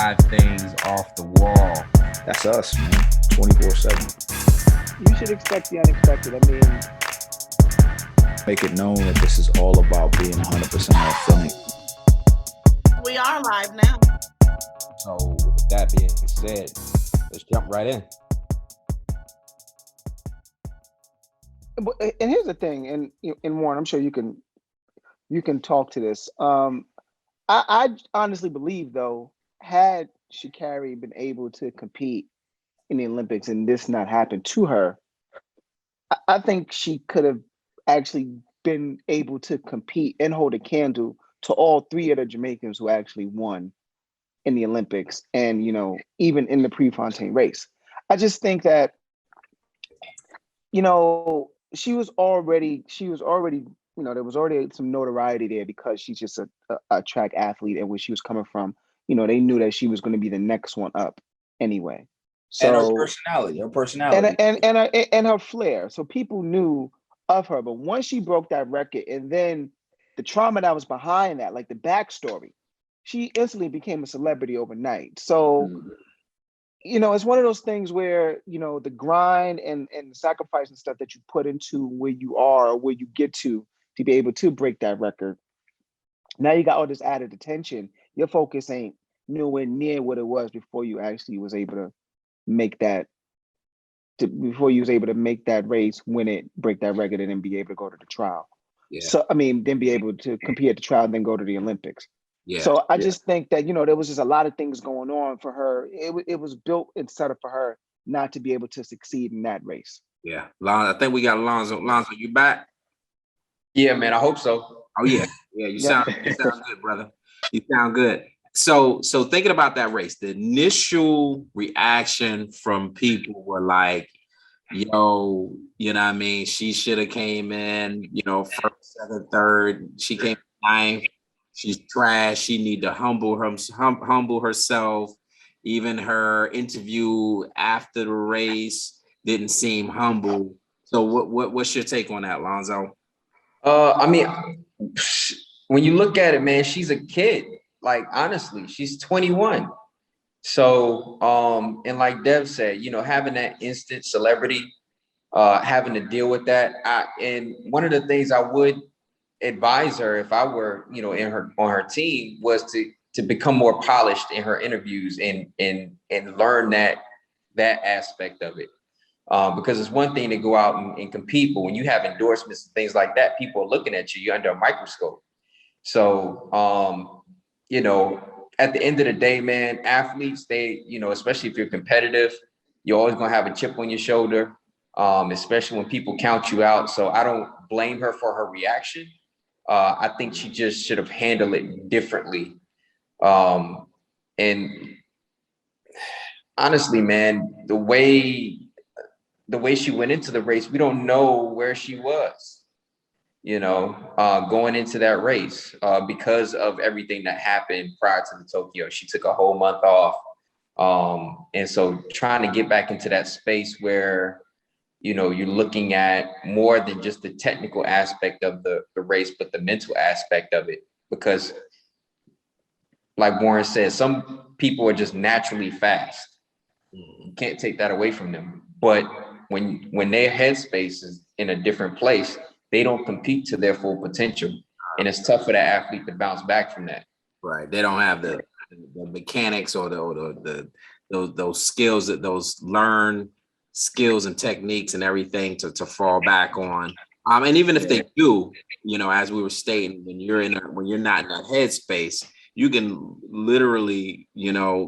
drive things off the wall. That's us, man. 24/7. You should expect the unexpected. I mean, Make it known that this is all about being 100% authentic. We are live now. So with that being said, let's jump right in. and here's the thing, and Warren, I'm sure you can talk to this. I honestly believe, though, had ShaCarri been able to compete in the Olympics and this not happened to her, I think she could have actually been able to compete and hold a candle to all three of the Jamaicans who actually won in the Olympics, and even in the Prefontaine race. I just think that she was already there was already some notoriety there because she's just a track athlete, and where she was coming from, they knew that she was going to be the next one up anyway. So And her personality, and her flair. So people knew of her, but once she broke that record, and then the trauma that was behind that, like the backstory, she instantly became a celebrity overnight. So it's one of those things where the grind and the sacrifice and stuff that you put into where you are or where you get to be able to break that record. Now you got all this added attention. Your focus ain't nowhere near what it was before you actually was able to make that. Before you was able to make that race, win it, break that record, and then be able to go to the trial. yeah, So then be able to compete at the trial, and then go to the Olympics. yeah. So I just think that there was just a lot of things going on for her. It was built and set up for her not to be able to succeed in that race. Yeah. I think we got Lonzo. Lonzo, you back? Yeah, man, I hope so. Oh yeah, yeah. You sound good, brother. You sound good. So thinking about that race, the initial reaction from people were like, yo, you know what I mean? She should have came in, first, second, third. She came ninth. She's trash. She need to humble herself. Even her interview after the race didn't seem humble. So what's your take on that, Lonzo? I mean, when you look at it, man, she's a kid. Like, honestly, she's 21. So, and like Dev said, having that instant celebrity, having to deal with that. And one of the things I would advise her, if I were, on her team, was to become more polished in her interviews and learn that aspect of it. Because it's one thing to go out and compete, but when you have endorsements and things like that, people are looking at you, you're under a microscope. So, at the end of the day, man, athletes, they, especially if you're competitive, you're always going to have a chip on your shoulder, especially when people count you out. So I don't blame her for her reaction. I think she just should have handled it differently. And honestly, man, the way she went into the race, we don't know where she was, going into that race, because of everything that happened prior to the Tokyo. She took a whole month off. And so trying to get back into that space where, you're looking at more than just the technical aspect of the race, but the mental aspect of it. Because like Warren said, some people are just naturally fast. You can't take that away from them. But when their headspace is in a different place, they don't compete to their full potential. And it's tough for that athlete to bounce back from that. Right. They don't have the mechanics or those skills, that those learned skills and techniques and everything to fall back on. And even if they do, as we were stating, when you're not in that headspace, you can literally, your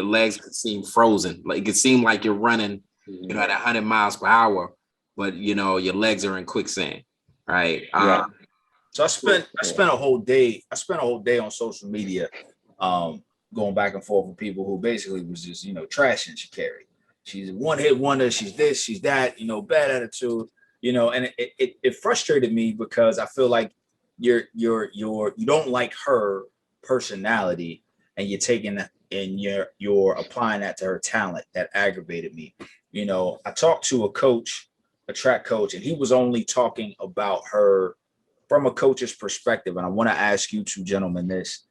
legs could seem frozen. Like it could seem like you're running, at 100 miles per hour, but your legs are in quicksand. Right. Yeah. So I spent a whole day on social media, going back and forth with people who basically was just, trashing ShaCarri. She's a one-hit wonder. She's this, she's that, bad attitude, and it frustrated me because I feel like you don't like her personality, and you're taking that and you're applying that to her talent. That aggravated me. I talked to a track coach, and he was only talking about her from a coach's perspective. And I want to ask you two gentlemen this.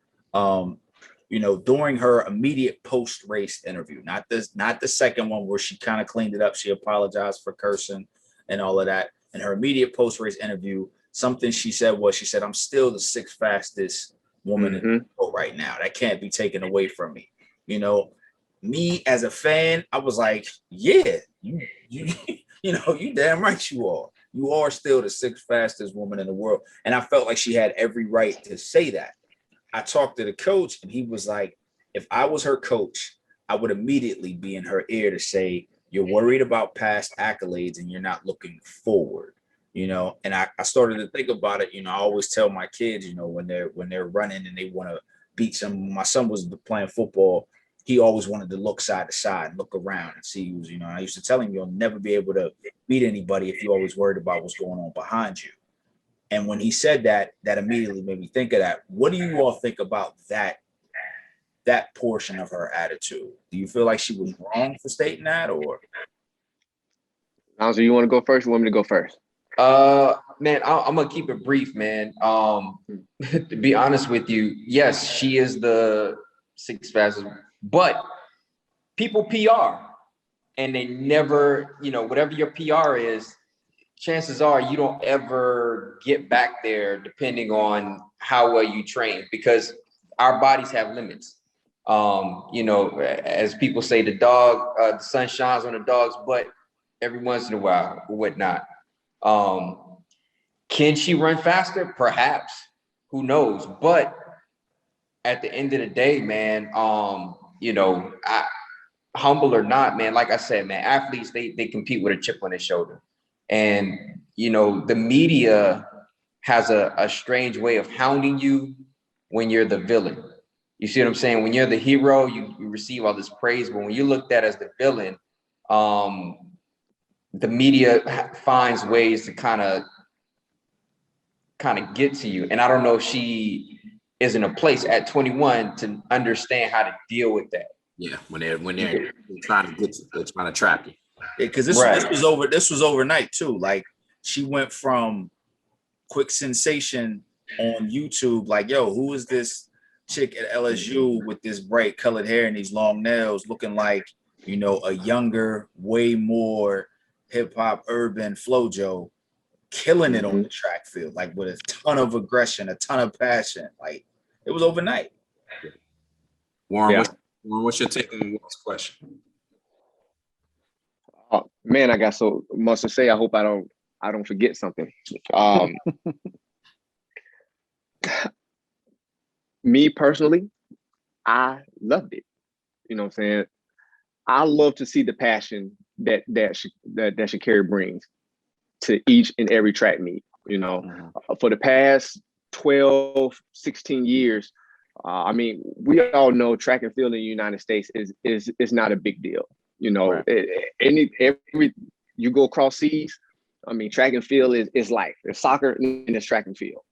during her immediate post-race interview, not the second one where she kind of cleaned it up. She apologized for cursing and all of that. In her immediate post-race interview, something she said, I'm still the sixth fastest woman in the world right now. That can't be taken away from me. Me as a fan, I was like, yeah, you damn right you are. You are still the sixth fastest woman in the world. And I felt like she had every right to say that. I talked to the coach and he was like, if I was her coach, I would immediately be in her ear to say, you're worried about past accolades and you're not looking forward, and I started to think about it. I always tell my kids, when they're running and they want to beat my son was playing football. He always wanted to look side to side and look around and see who's, I used to tell him, you'll never be able to beat anybody if you're always worried about what's going on behind you. And when he said that, that immediately made me think of that. What do you all think about that portion of her attitude? Do you feel like she was wrong for stating that, or? Lonzo, you want to go first? You want me to go first? Man, I'm gonna keep it brief, man. To be honest with you, yes, she is the sixth fastest, but people PR and they never, whatever your PR is, chances are you don't ever get back there depending on how well you train, because our bodies have limits. As people say, the sun shines on the dog's butt every once in a while or whatnot. Can she run faster? Perhaps. Who knows? But at the end of the day, man, humble or not, man, like I said, man, athletes, they compete with a chip on their shoulder. And, the media has a strange way of hounding you when you're the villain. You see what I'm saying? When you're the hero, you receive all this praise. But when you're looked at as the villain, the media finds ways to kind of get to you. And I don't know if she is in a place at 21 to understand how to deal with that. Yeah, when they're trying to trap you. Because this was overnight too. Like, she went from quick sensation on YouTube, like, yo, who is this chick at LSU with this bright colored hair and these long nails, looking like, a younger, way more hip hop urban FloJo, killing it on the track field, like with a ton of aggression, a ton of passion. Like, it was overnight. Warren, what's your take on Warren's question? Oh man, I got so much to say. I hope I don't forget something. Me personally, I loved it. You know what I'm saying? I love to see the passion that ShaCarri brings to each and every track meet. For the past 12, 16 years, we all know track and field in the United States is not a big deal. Every you go across seas, track and field is life. It's soccer and it's track and field.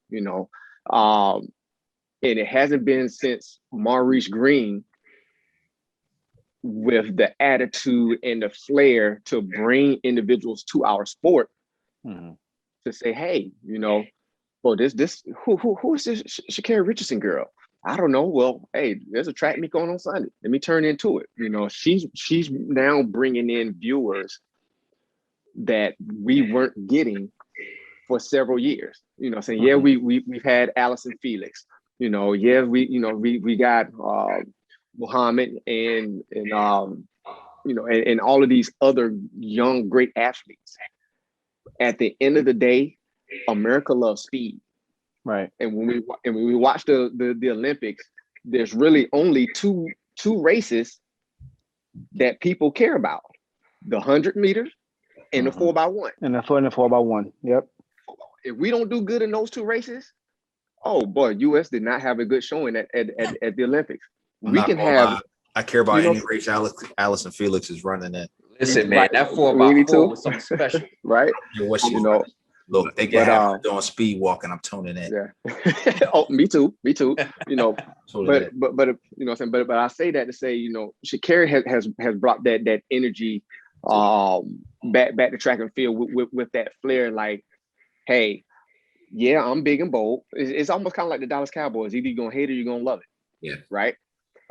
And it hasn't been since Maurice Green, with the attitude and the flair to bring individuals to our sport, to say, hey, well, who is this Sha'Carri Richardson girl? I don't know. Well, hey, there's a track meet going on Sunday. Let me turn into it. She's now bringing in viewers that we weren't getting for several years. Saying, yeah, we've had Allison Felix. We got Muhammad and all of these other young great athletes. At the end of the day, America loves speed. Right. And when we watch the Olympics, there's really only two races that people care about: the 100 meters and the 4x1. And the 4x1. Yep. If we don't do good in those two races, oh boy, US did not have a good showing at the Olympics. I care about any race Allison Felix is running in. Listen, man, that 4x4 was something special. Right? Look, they can have her doing speed walking. I'm tuning in. Yeah. Oh, me too. But I say that to say, ShaCarri has brought that energy back to track and field with that flair. Like, hey, yeah, I'm big and bold. It's almost kind of like the Dallas Cowboys. Either you're gonna hate it or you're gonna love it. Yeah. Right.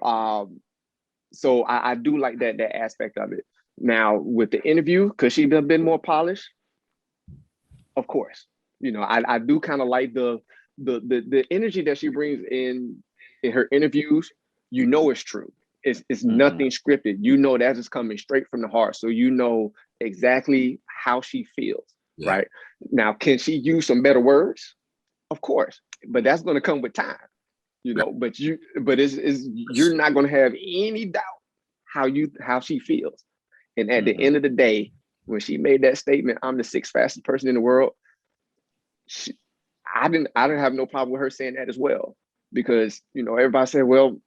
So I do like that aspect of it. Now with the interview, could she have been more polished? Of course. You know, I do kind of like the energy that she brings in her interviews. You know, it's true. It's nothing scripted. You know, that is coming straight from the heart. So you know exactly how she feels, right? Now, can she use some better words? Of course, but that's going to come with time, you know. But you're not going to have any doubt how she feels. And at the end of the day, when she made that statement, "I'm the 6th fastest person in the world," I didn't have no problem with her saying that as well, because you know everybody said, "Well,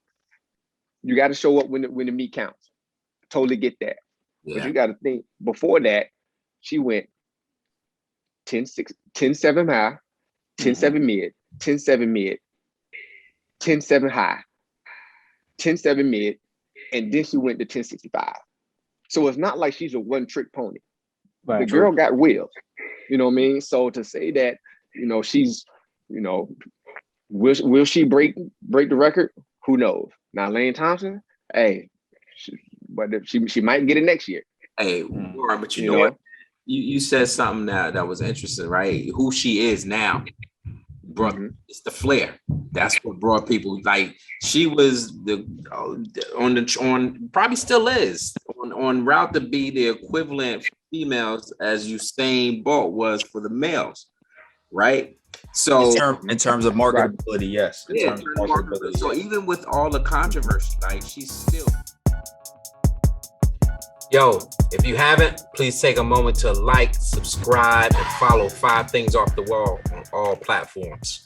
you got to show up when the meet counts." Totally get that, but you got to think before that, she went 10-6, 10-7 high, 10-7 mid, 10-7 mid, 10-7 high, 10-7 mid, and then she went to 10-65. So it's not like she's a one-trick pony. Right. The girl got wheels. You know what I mean? So to say that, you know, she's, you know, will she break the record? Who knows? Now, Lane Thompson, hey, she might get it next year. Hey, Warren, but you know what? You said something that was interesting, right? Who she is now. Brother, it's the flair. That's what brought people. Like she was on probably still is on route to be the equivalent for females as Usain Bolt was for the males, right? So in terms of marketability, yes. In terms of marketability, so even with all the controversy, like she's still. Yo, if you haven't, please take a moment to like, subscribe, and follow 5 Things Off the Wall on all platforms.